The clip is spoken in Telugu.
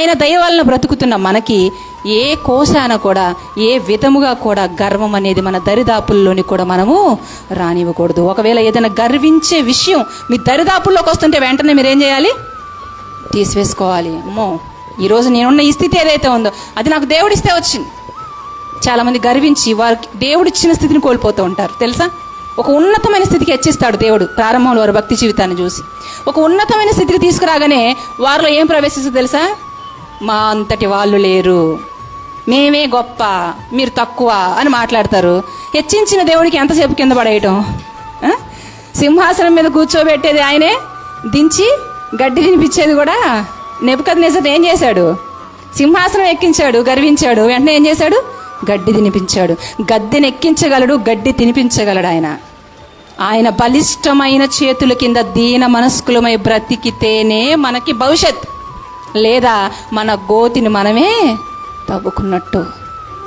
ఆయన దయ వలన బ్రతుకుతున్న మనకి ఏ కోశాన కూడా, ఏ విధముగా కూడా గర్వం అనేది మన దరిదాపుల్లోని కూడా మనము రానివ్వకూడదు. ఒకవేళ ఏదైనా గర్వించే విషయం మీ దరిదాపుల్లోకి వస్తుంటే వెంటనే మీరేం చేయాలి? తీసివేసుకోవాలి. అమ్మో, ఈరోజు నేనున్న ఈ స్థితి ఏదైతే ఉందో అది నాకు దేవుడిస్తే వచ్చింది. చాలామంది గర్వించి వారికి దేవుడిచ్చిన స్థితిని కోల్పోతూ ఉంటారు. తెలుసా? ఒక ఉన్నతమైన స్థితికి హెచ్చిస్తాడు దేవుడు. ప్రారంభంలో వారి భక్తి జీవితాన్ని చూసి ఒక ఉన్నతమైన స్థితికి తీసుకురాగానే వారిలో ఏం ప్రవేశిస్తుందో తెలుసా? మా అంతటి వాళ్ళు లేరు, మేమే గొప్ప, మీరు తక్కువ అని మాట్లాడతారు. హెచ్చించిన దేవుడికి ఎంతసేపు కింద పడేయటం? సింహాసనం మీద కూర్చోబెట్టేది ఆయనే, దించి గడ్డి తినిపించేది కూడా. నెబుకద్నెజర్ ఏం చేశాడు? సింహాసనం ఎక్కించాడు, గర్వించాడు, వెంటనే ఏం చేశాడు? గడ్డి తినిపించాడు. గద్దెని ఎక్కించగలడు, గడ్డి తినిపించగలడు ఆయన. ఆయన బలిష్టమైన చేతుల కింద దీన మనస్కులమై బ్రతికితేనే మనకి భవిష్యత్, లేదా మన గోతిని మనమే తవ్వుకున్నట్టు.